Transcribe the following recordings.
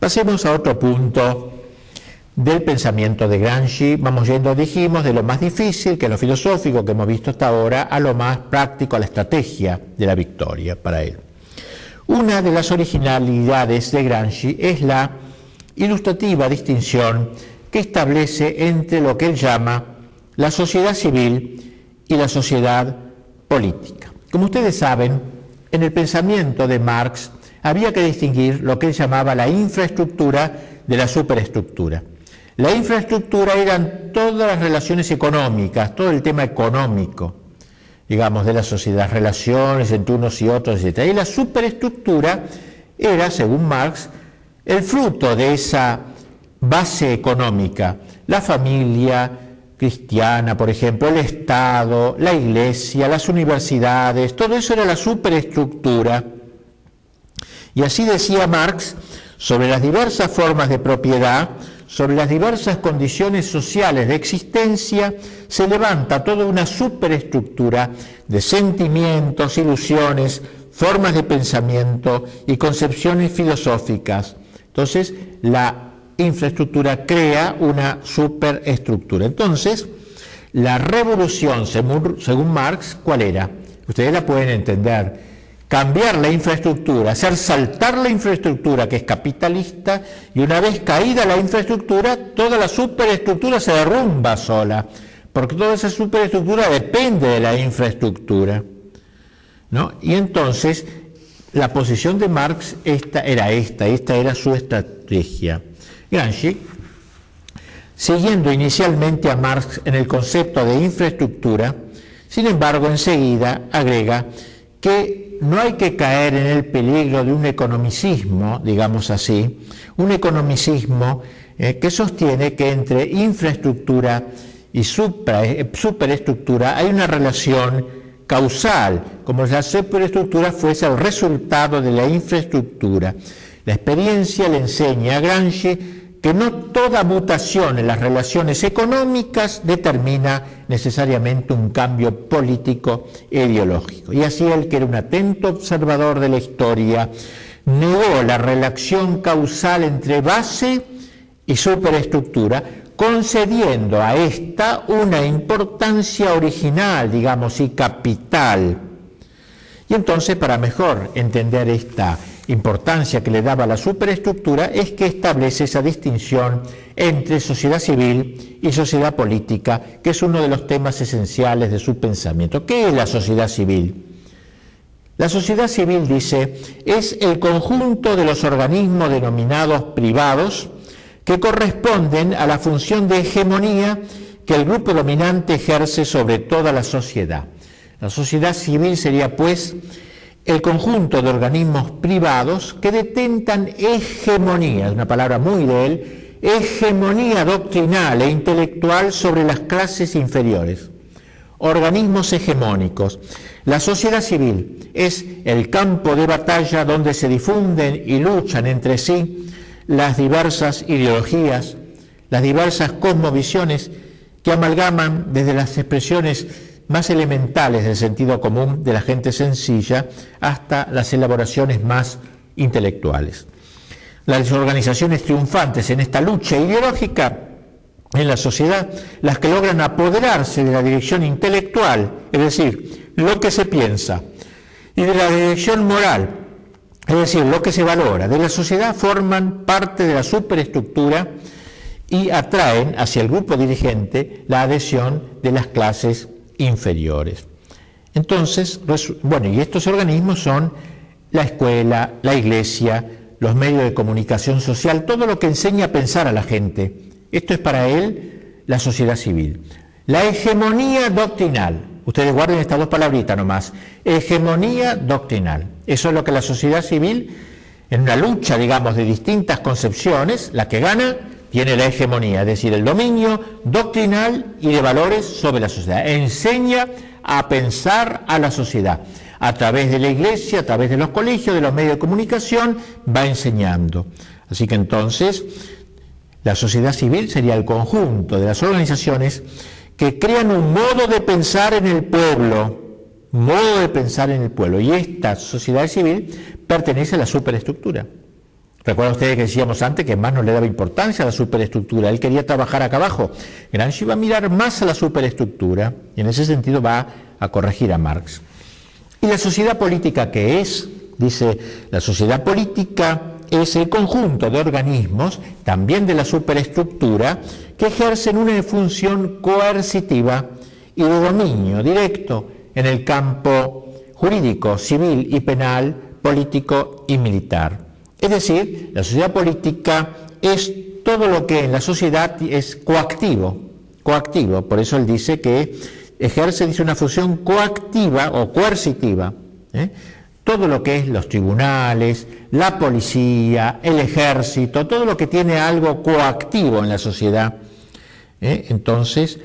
Pasemos a otro punto del pensamiento de Gramsci. Vamos yendo, dijimos, de lo más difícil, que es lo filosófico que hemos visto hasta ahora, a lo más práctico, a la estrategia de la victoria para él. Una de las originalidades de Gramsci es la ilustrativa distinción que establece entre lo que él llama la sociedad civil y la sociedad política. Como ustedes saben, en el pensamiento de Marx había que distinguir lo que él llamaba la infraestructura de la superestructura. La infraestructura eran todas las relaciones económicas, todo el tema económico, digamos, de la sociedad, relaciones entre unos y otros, etc. Y la superestructura era, según Marx, el fruto de esa base económica, la familia cristiana, por ejemplo, el Estado, la Iglesia, las universidades, todo eso era la superestructura. Y así decía Marx sobre las diversas formas de propiedad, sobre las diversas condiciones sociales de existencia, se levanta toda una superestructura de sentimientos, ilusiones, formas de pensamiento y concepciones filosóficas. Entonces, la infraestructura crea una superestructura. Entonces, la revolución, según Marx, ¿cuál era? Ustedes la pueden entender. Cambiar la infraestructura, hacer saltar la infraestructura que es capitalista, y una vez caída la infraestructura, toda la superestructura se derrumba sola, porque toda esa superestructura depende de la infraestructura, ¿no? Y entonces la posición de Marx esta era su estrategia. Gramsci, siguiendo inicialmente a Marx en el concepto de infraestructura, sin embargo enseguida agrega que no hay que caer en el peligro de un economicismo, digamos así, un economicismo que sostiene que entre infraestructura y superestructura hay una relación causal, como si la superestructura fuese el resultado de la infraestructura. La experiencia le enseña a Gramsci que no toda mutación en las relaciones económicas determina necesariamente un cambio político e ideológico. Y así él, que era un atento observador de la historia, negó la relación causal entre base y superestructura, concediendo a esta una importancia original, digamos, y capital. Y entonces, para mejor entender esta importancia que le daba la superestructura, es que establece esa distinción entre sociedad civil y sociedad política, que es uno de los temas esenciales de su pensamiento. ¿Qué es la sociedad civil? La sociedad civil, dice, es el conjunto de los organismos denominados privados que corresponden a la función de hegemonía que el grupo dominante ejerce sobre toda la sociedad. La sociedad civil sería, pues, el conjunto de organismos privados que detentan hegemonía, es una palabra muy de él, hegemonía doctrinal e intelectual sobre las clases inferiores. Organismos hegemónicos. La sociedad civil es el campo de batalla donde se difunden y luchan entre sí las diversas ideologías, las diversas cosmovisiones que amalgaman desde las expresiones más elementales del sentido común de la gente sencilla hasta las elaboraciones más intelectuales. Las organizaciones triunfantes en esta lucha ideológica en la sociedad, las que logran apoderarse de la dirección intelectual, es decir, lo que se piensa, y de la dirección moral, es decir, lo que se valora, de la sociedad, forman parte de la superestructura y atraen hacia el grupo dirigente la adhesión de las clases inferiores. Entonces, bueno, y estos organismos son la escuela, la iglesia, los medios de comunicación social, todo lo que enseña a pensar a la gente. Esto es para él la sociedad civil. La hegemonía doctrinal, ustedes guarden estas dos palabritas nomás, hegemonía doctrinal. Eso es lo que la sociedad civil, en una lucha, digamos, de distintas concepciones, la que gana tiene la hegemonía, es decir, el dominio doctrinal y de valores sobre la sociedad. Enseña a pensar a la sociedad. A través de la iglesia, a través de los colegios, de los medios de comunicación, va enseñando. Así que entonces, la sociedad civil sería el conjunto de las organizaciones que crean un modo de pensar en el pueblo, y esta sociedad civil pertenece a la superestructura. Recuerda ustedes que decíamos antes que Marx no le daba importancia a la superestructura, él quería trabajar acá abajo. Gramsci va a mirar más a la superestructura y en ese sentido va a corregir a Marx. ¿Y la sociedad política qué es? Dice, la sociedad política es el conjunto de organismos, también de la superestructura, que ejercen una función coercitiva y de dominio directo en el campo jurídico, civil y penal, político y militar. Es decir, la sociedad política es todo lo que en la sociedad es coactivo, por eso él dice que ejerce, dice, una función coactiva o coercitiva, todo lo que es los tribunales, la policía, el ejército, todo lo que tiene algo coactivo en la sociedad, entonces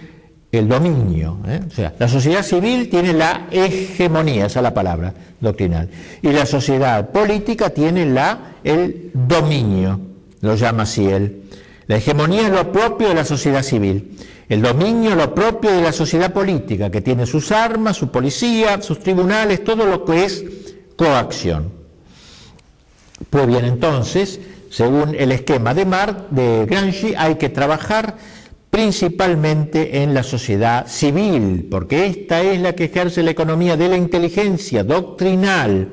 el dominio, o sea, la sociedad civil tiene la hegemonía, esa es la palabra doctrinal, y la sociedad política tiene el dominio, lo llama así él. La hegemonía es lo propio de la sociedad civil, el dominio es lo propio de la sociedad política, que tiene sus armas, su policía, sus tribunales, todo lo que es coacción. Pues bien, entonces, según el esquema de Gramsci, hay que trabajar principalmente en la sociedad civil, porque esta es la que ejerce la economía de la inteligencia doctrinal.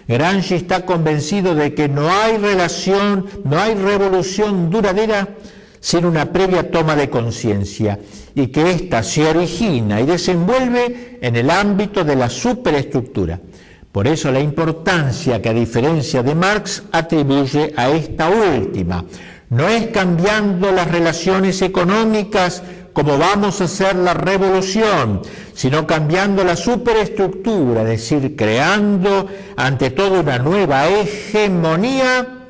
Gramsci está convencido de que no hay relación, no hay revolución duradera sin una previa toma de conciencia, y que ésta se origina y desenvuelve en el ámbito de la superestructura. Por eso la importancia que, a diferencia de Marx, atribuye a esta última. No es cambiando las relaciones económicas como vamos a hacer la revolución, sino cambiando la superestructura, es decir, creando ante todo una nueva hegemonía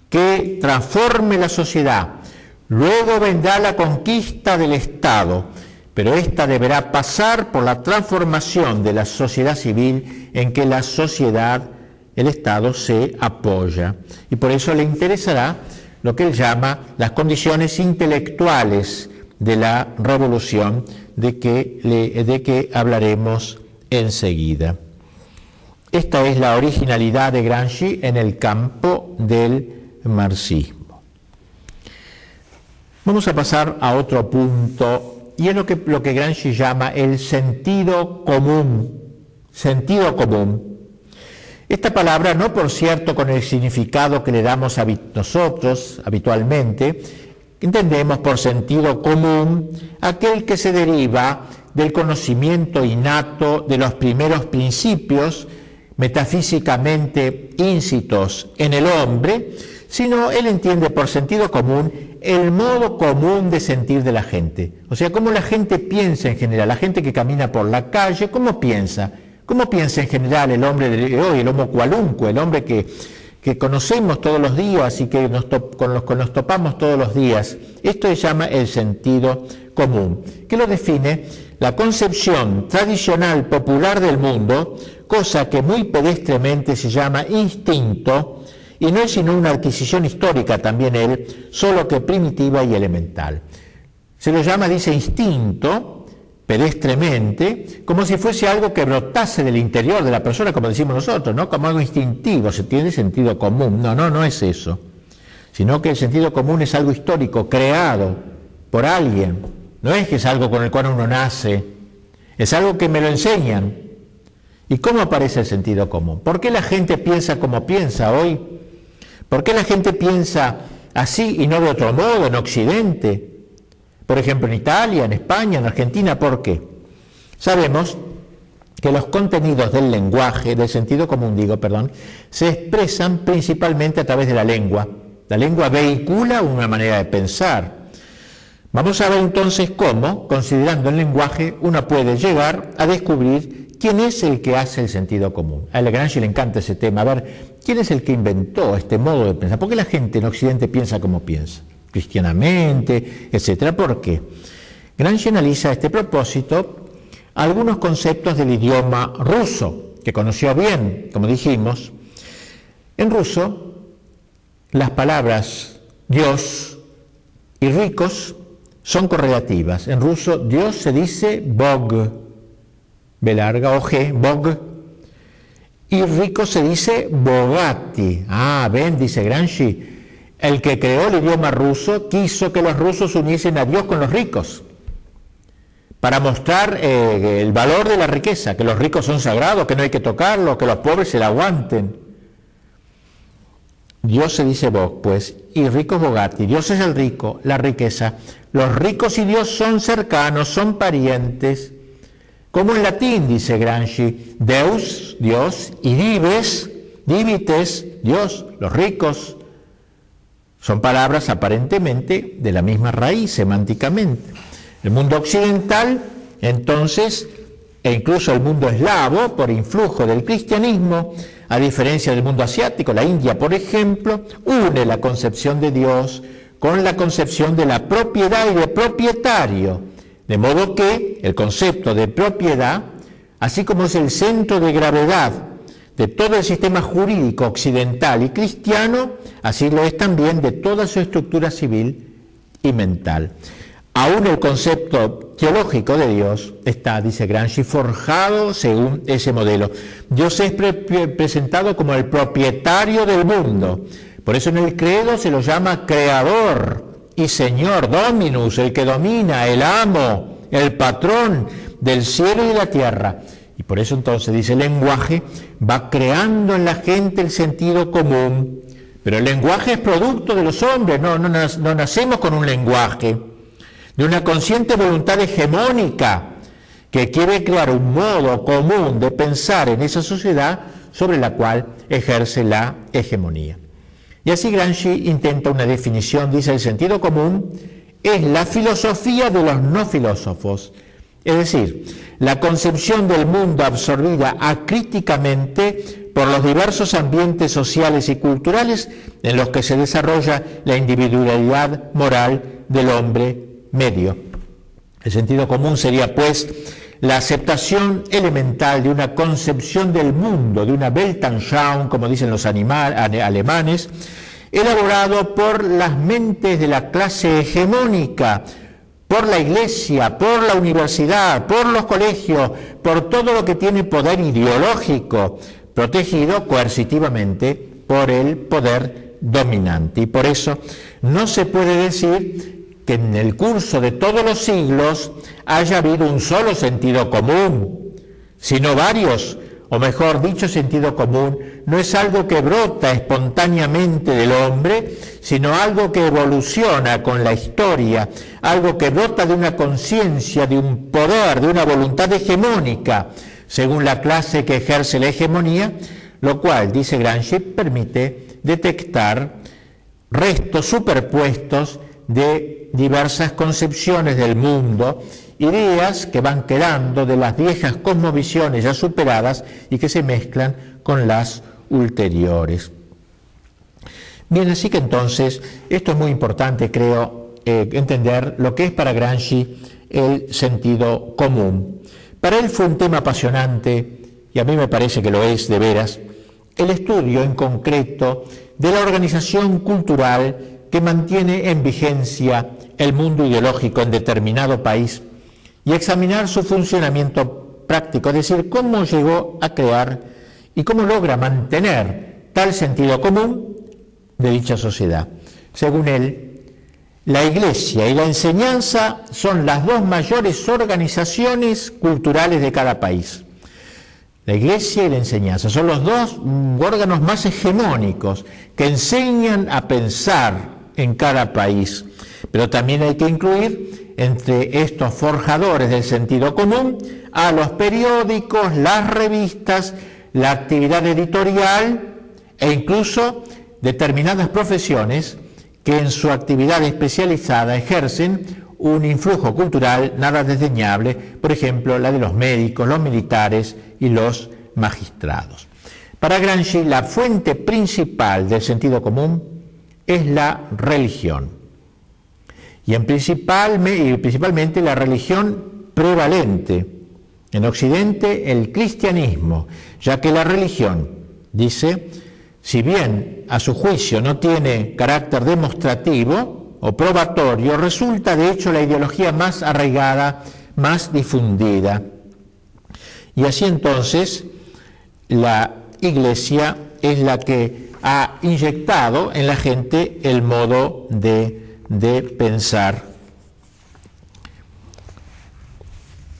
que transforme la sociedad. Luego vendrá la conquista del Estado, pero esta deberá pasar por la transformación de la sociedad civil en que la sociedad, el Estado, se apoya. Y por eso le interesará lo que él llama las condiciones intelectuales de la revolución, de que hablaremos enseguida. Esta es la originalidad de Gramsci en el campo del marxismo. Vamos a pasar a otro punto, y es lo que Gramsci llama el sentido común. Sentido común. Esta palabra, no por cierto con el significado que le damos nosotros habitualmente, entendemos por sentido común aquel que se deriva del conocimiento innato de los primeros principios metafísicamente íncitos en el hombre, sino él entiende por sentido común el modo común de sentir de la gente. O sea, cómo la gente piensa en general, la gente que camina por la calle, ¿cómo piensa? ¿Cómo piensa en general el hombre de hoy, el homo qualunque, el hombre que conocemos todos los días y que con los que nos topamos todos los días? Esto se llama el sentido común, que lo define la concepción tradicional popular del mundo, cosa que muy pedestremente se llama instinto, y no es sino una adquisición histórica también él, solo que primitiva y elemental. Se lo llama, dice, instinto, pedestremente, como si fuese algo que brotase del interior de la persona, como decimos nosotros, ¿no? Como algo instintivo, se tiene sentido común. No es eso. Sino que el sentido común es algo histórico, creado por alguien. No es que es algo con el cual uno nace, es algo que me lo enseñan. ¿Y cómo aparece el sentido común? ¿Por qué la gente piensa como piensa hoy? ¿Por qué la gente piensa así y no de otro modo en Occidente? Por ejemplo, en Italia, en España, en Argentina, ¿por qué? Sabemos que los contenidos del lenguaje, del sentido común, se expresan principalmente a través de la lengua. La lengua vehicula una manera de pensar. Vamos a ver entonces cómo, considerando el lenguaje, uno puede llegar a descubrir quién es el que hace el sentido común. A Gramsci le encanta ese tema. A ver, ¿quién es el que inventó este modo de pensar? ¿Por qué la gente en Occidente piensa como piensa? Cristianamente, etcétera. ¿Por qué? Gramsci analiza a este propósito algunos conceptos del idioma ruso, que conoció bien, como dijimos. En ruso, las palabras Dios y ricos son correlativas. En ruso, Dios se dice Bog, B larga o G, Bog, y rico se dice Bogati. Ven, dice Gramsci, El que creó el idioma ruso quiso que los rusos uniesen a Dios con los ricos, para mostrar el valor de la riqueza, que los ricos son sagrados, que no hay que tocarlos, que los pobres se la aguanten. Dios se dice vos, pues, y ricos bogati. Dios es el rico, la riqueza. Los ricos y Dios son cercanos, son parientes. Como en latín, dice Gramsci, Deus, Dios, y dives, divites, Dios, los ricos. Son palabras aparentemente de la misma raíz, semánticamente. El mundo occidental, entonces, e incluso el mundo eslavo, por influjo del cristianismo, a diferencia del mundo asiático, la India, por ejemplo, une la concepción de Dios con la concepción de la propiedad y de propietario, de modo que el concepto de propiedad, así como es el centro de gravedad de todo el sistema jurídico occidental y cristiano, así lo es también de toda su estructura civil y mental. Aún el concepto teológico de Dios está, dice Gramsci, forjado según ese modelo. Dios es presentado como el propietario del mundo. Por eso en el credo se lo llama creador y señor, dominus, el que domina, el amo, el patrón del cielo y de la tierra. Y por eso entonces, dice, el lenguaje va creando en la gente el sentido común. Pero el lenguaje es producto de los hombres, no nacemos con un lenguaje, de una consciente voluntad hegemónica que quiere crear un modo común de pensar en esa sociedad sobre la cual ejerce la hegemonía. Y así Gramsci intenta una definición, dice, el sentido común es la filosofía de los no filósofos, es decir, la concepción del mundo absorbida acríticamente por los diversos ambientes sociales y culturales en los que se desarrolla la individualidad moral del hombre medio. El sentido común sería, pues, la aceptación elemental de una concepción del mundo, de una Weltanschauung, como dicen los alemanes, elaborado por las mentes de la clase hegemónica, por la iglesia, por la universidad, por los colegios, por todo lo que tiene poder ideológico, protegido coercitivamente por el poder dominante. Y por eso no se puede decir que en el curso de todos los siglos haya habido un solo sentido común, sino varios, o mejor dicho, sentido común no es algo que brota espontáneamente del hombre, sino algo que evoluciona con la historia, algo que brota de una conciencia, de un poder, de una voluntad hegemónica, según la clase que ejerce la hegemonía, lo cual, dice Gramsci, permite detectar restos superpuestos de diversas concepciones del mundo, ideas que van quedando de las viejas cosmovisiones ya superadas y que se mezclan con las ulteriores. Bien, así que entonces, esto es muy importante, creo, entender lo que es para Gramsci el sentido común. Para él fue un tema apasionante, y a mí me parece que lo es de veras, el estudio en concreto de la organización cultural que mantiene en vigencia el mundo ideológico en determinado país y examinar su funcionamiento práctico, es decir, cómo llegó a crear y cómo logra mantener tal sentido común de dicha sociedad. Según él, la Iglesia y la enseñanza son las dos mayores organizaciones culturales de cada país. La Iglesia y la enseñanza son los dos órganos más hegemónicos que enseñan a pensar en cada país, pero también hay que incluir entre estos forjadores del sentido común a los periódicos, las revistas, la actividad editorial e incluso determinadas profesiones que en su actividad especializada ejercen un influjo cultural nada desdeñable, por ejemplo, la de los médicos, los militares y los magistrados. Para Gramsci, la fuente principal del sentido común es la religión, y principalmente la religión prevalente. En Occidente, el cristianismo, ya que la religión, dice, si bien a su juicio no tiene carácter demostrativo o probatorio, resulta de hecho la ideología más arraigada, más difundida. Y así entonces la Iglesia es la que ha inyectado en la gente el modo de pensar.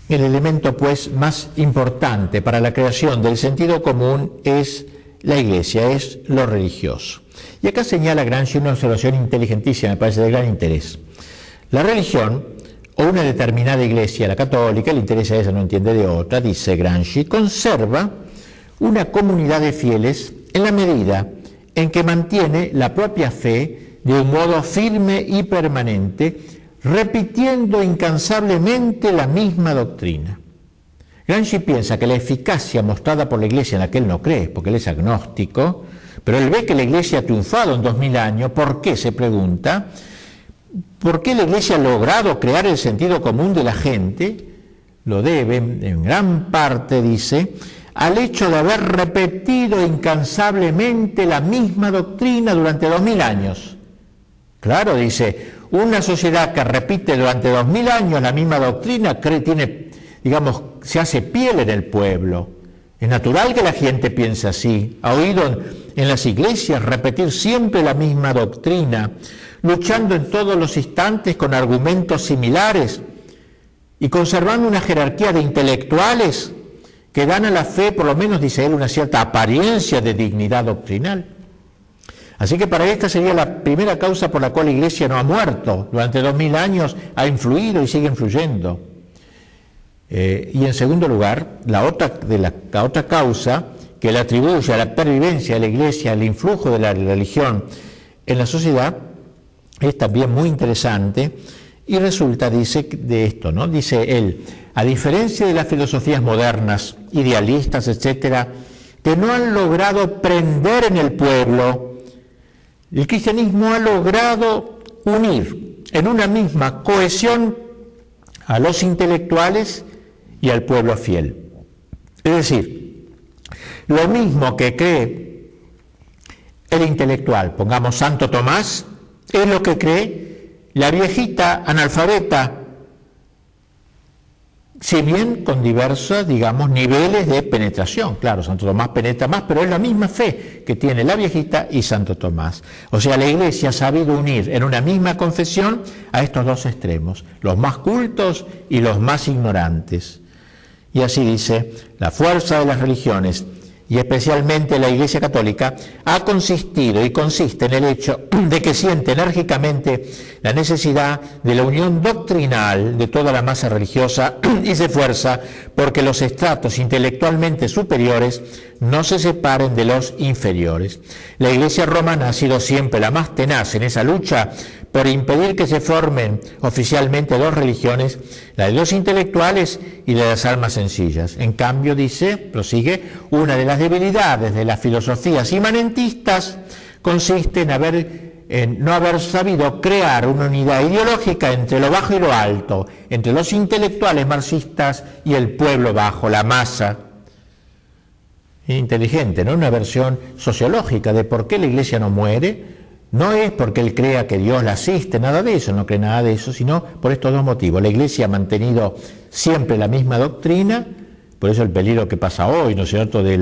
El elemento, pues, más importante para la creación del sentido común es la Iglesia, es lo religioso. Y acá señala Gramsci una observación inteligentísima, me parece de gran interés. La religión, o una determinada Iglesia, la católica, le interesa esa, no entiende de otra, dice Gramsci, conserva una comunidad de fieles en la medida en que mantiene la propia fe de un modo firme y permanente, repitiendo incansablemente la misma doctrina. Gramsci piensa que la eficacia mostrada por la Iglesia, en la que él no cree, porque él es agnóstico, pero él ve que la Iglesia ha triunfado en 2000 años. ¿Por qué? Se pregunta. ¿Por qué la Iglesia ha logrado crear el sentido común de la gente? Lo debe, en gran parte, dice, al hecho de haber repetido incansablemente la misma doctrina durante 2000 años. Claro, dice, una sociedad que repite durante 2000 años la misma doctrina tiene, digamos, se hace piel en el pueblo. Es natural que la gente piense así. Ha oído en las iglesias repetir siempre la misma doctrina, luchando en todos los instantes con argumentos similares y conservando una jerarquía de intelectuales que dan a la fe, por lo menos, dice él, una cierta apariencia de dignidad doctrinal. Así que para esta sería la primera causa por la cual la Iglesia no ha muerto. Durante 2000 años ha influido y sigue influyendo. Y en segundo lugar, la otra causa que le atribuye a la pervivencia de la Iglesia, al influjo de la religión en la sociedad, es también muy interesante y resulta, dice, de esto, ¿no? Dice él, a diferencia de las filosofías modernas, idealistas, etcétera, que no han logrado prender en el pueblo, el cristianismo ha logrado unir en una misma cohesión a los intelectuales y al pueblo fiel. Es decir, lo mismo que cree el intelectual, pongamos Santo Tomás, es lo que cree la viejita analfabeta, si bien con diversos, digamos, niveles de penetración. Claro, Santo Tomás penetra más, pero es la misma fe que tiene la viejita y Santo Tomás. O sea, la Iglesia ha sabido unir en una misma confesión a estos dos extremos, los más cultos y los más ignorantes. Y así dice, la fuerza de las religiones, y especialmente la Iglesia Católica, ha consistido y consiste en el hecho de que siente enérgicamente la necesidad de la unión doctrinal de toda la masa religiosa y se esfuerza porque los estratos intelectualmente superiores no se separen de los inferiores. La Iglesia romana ha sido siempre la más tenaz en esa lucha por impedir que se formen oficialmente dos religiones, la de los intelectuales y la de las almas sencillas. En cambio, dice, prosigue, una de las debilidades de las filosofías imanentistas consiste en no haber sabido crear una unidad ideológica entre lo bajo y lo alto, entre los intelectuales marxistas y el pueblo bajo, la masa. Inteligente, ¿no? Una versión sociológica de por qué la Iglesia no muere. No es porque él crea que Dios la asiste, nada de eso, no cree nada de eso, sino por estos dos motivos. La Iglesia ha mantenido siempre la misma doctrina, por eso el peligro que pasa hoy, ¿no es cierto?, de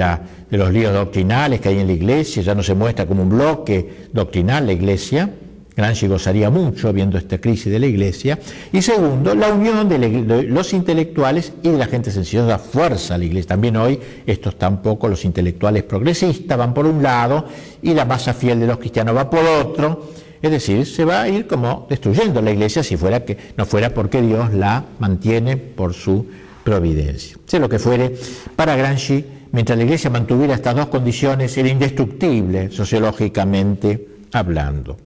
los líos doctrinales que hay en la Iglesia, ya no se muestra como un bloque doctrinal la Iglesia. Gramsci gozaría mucho viendo esta crisis de la Iglesia. Y segundo, la unión de los intelectuales y de la gente sencilla da fuerza a la Iglesia. También hoy estos tampoco, los intelectuales progresistas van por un lado y la masa fiel de los cristianos va por otro. Es decir, se va a ir como destruyendo la Iglesia si no fuera porque Dios la mantiene por su providencia. Sea lo que fuere, para Gramsci, mientras la Iglesia mantuviera estas dos condiciones, era indestructible sociológicamente hablando.